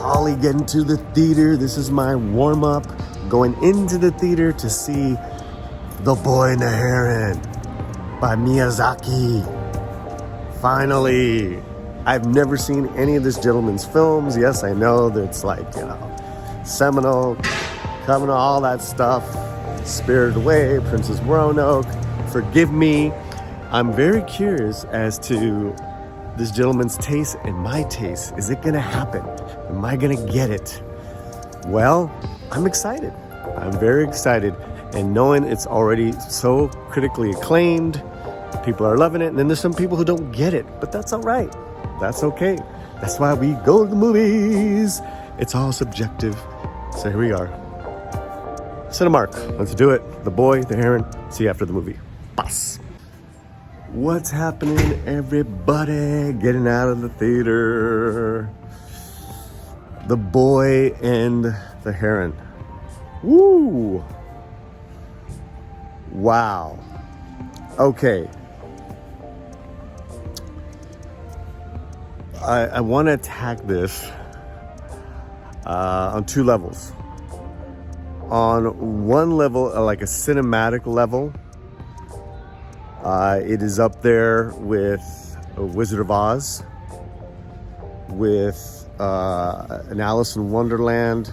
Holly getting to the theater. This is my warm-up. Going into the theater to see The Boy and the Heron by Miyazaki. Finally. I've never seen any of this gentleman's films. Yes, I know that it's like, seminal, coming to all that stuff. Spirited Away, Princess Roanoke. Forgive me. I'm very curious as to this gentleman's taste and my taste. Is it going to happen? Am I going to get it? Well, I'm excited. I'm very excited. And knowing it's already so critically acclaimed, people are loving it. And then there's some people who don't get it, but that's all right. That's okay. That's why we go to the movies. It's all subjective. So here we are. Cinemark. Let's do it. The Boy, the Heron. See you after the movie. Bus. What's happening, everybody? Getting out of the theater. The Boy and the Heron. Woo! Wow. Okay. I want to attack this on two levels. On one level, like a cinematic level, it is up there with Wizard of Oz, with an Alice in Wonderland,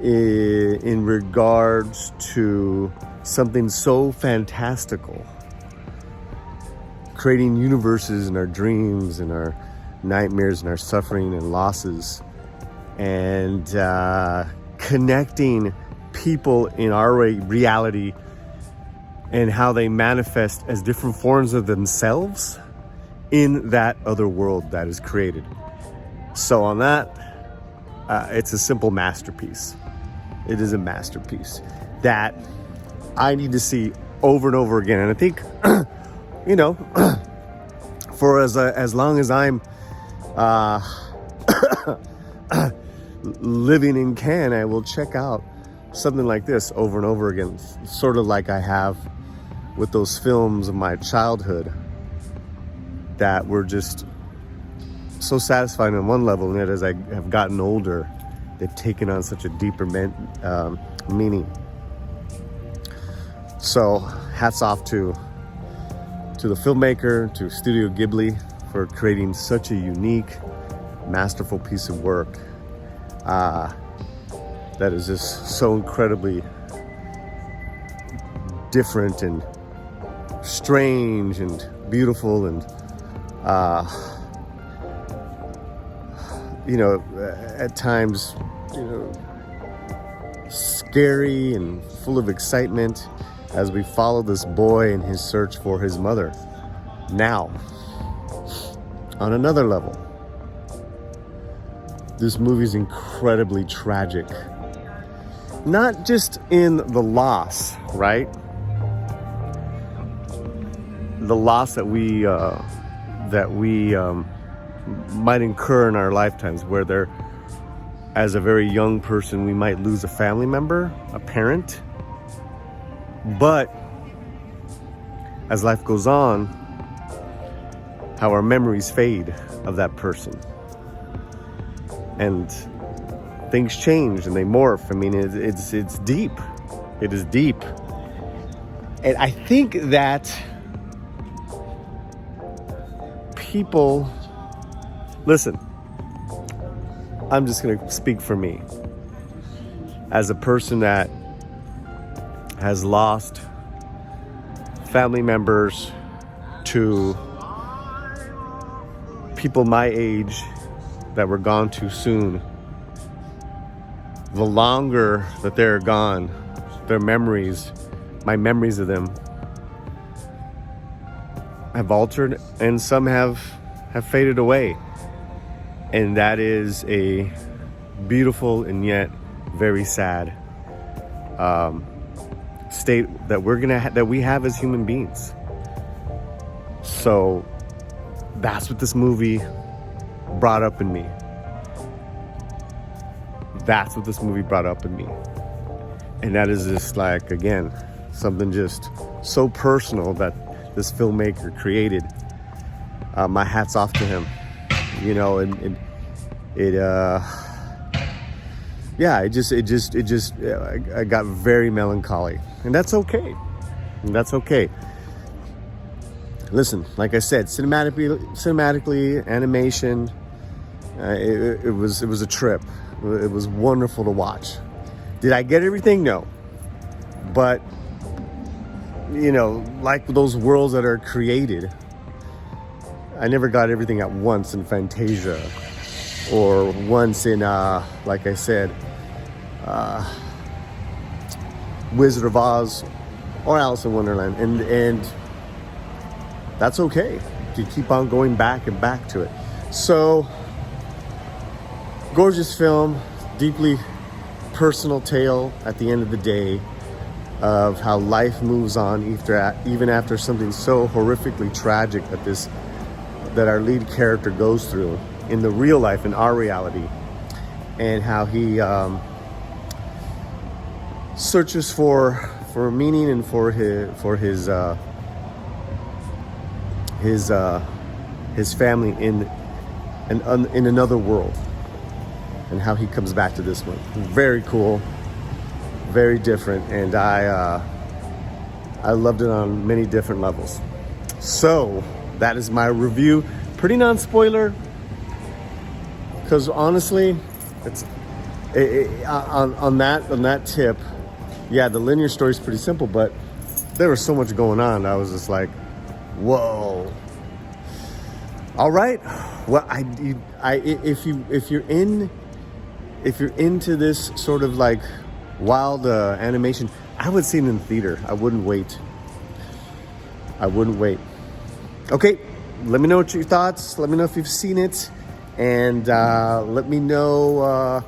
in regards to something so fantastical, creating universes in our dreams and our nightmares and our suffering and losses, and connecting people in our reality and how they manifest as different forms of themselves in that other world that is created. So on that, it's a simple masterpiece. It is a masterpiece that I need to see over and over again. And I think, for as long as I'm living in Cannes, I will check out something like this over and over again, sort of like I have with those films of my childhood that were just so satisfying on one level, and yet as I have gotten older, they've taken on such a deeper meaning. So hats off to the filmmaker, to Studio Ghibli, for creating such a unique, masterful piece of work that is just so incredibly different and strange and beautiful and at times scary and full of excitement as we follow this boy in his search for his mother. Now, on another level, this movie is incredibly tragic. Not just in the loss, right? The loss that we might incur in our lifetimes, where there, as a very young person, we might lose a family member, a parent. But as life goes on, how our memories fade of that person. And things change and they morph. I mean, it's deep. It is deep. And I think that people, listen, I'm just going to speak for me. As a person that has lost family members to people my age that were gone too soon, the longer that they're gone, their memories, my memories of them, have altered, and some have faded away. And that is a beautiful and yet very sad state that that we have as human beings. So that's what this movie brought up in me. That's what this movie brought up in me. And that is just like, again, something just so personal that this filmmaker created. My hat's off to him. you know, and it yeah, I got very melancholy, and that's okay. And that's okay. Listen, like I said, cinematically, animation, it was a trip. It was wonderful to watch. Did I get everything? No. But, you know, like those worlds that are created, I never got everything at once in Fantasia, or once in, like I said, Wizard of Oz, or Alice in Wonderland, and that's okay. You keep on going back and back to it. So, gorgeous film, deeply personal tale at the end of the day of how life moves on even after something so horrifically tragic that our lead character goes through in the real life, in our reality, and how he searches for meaning and for his family in another world, and how he comes back to this one. Very cool, very different, and I loved it on many different levels. So that is my review. Pretty non-spoiler, because honestly, it's on that tip. Yeah, the linear story is pretty simple, but there was so much going on. I was just like, whoa. All right. Well, if you're into this sort of like wild animation, I would see it in the theater. I wouldn't wait. Okay, let me know what your thoughts. Let me know if you've seen it, and let me know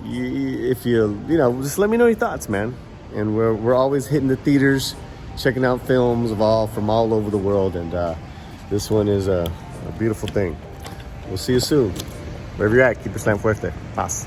if just let me know your thoughts, man. And we're always hitting the theaters, checking out films from all over the world, and this one is a beautiful thing. We'll see you soon. Wherever you're at, keep your slam fuerte. Paz.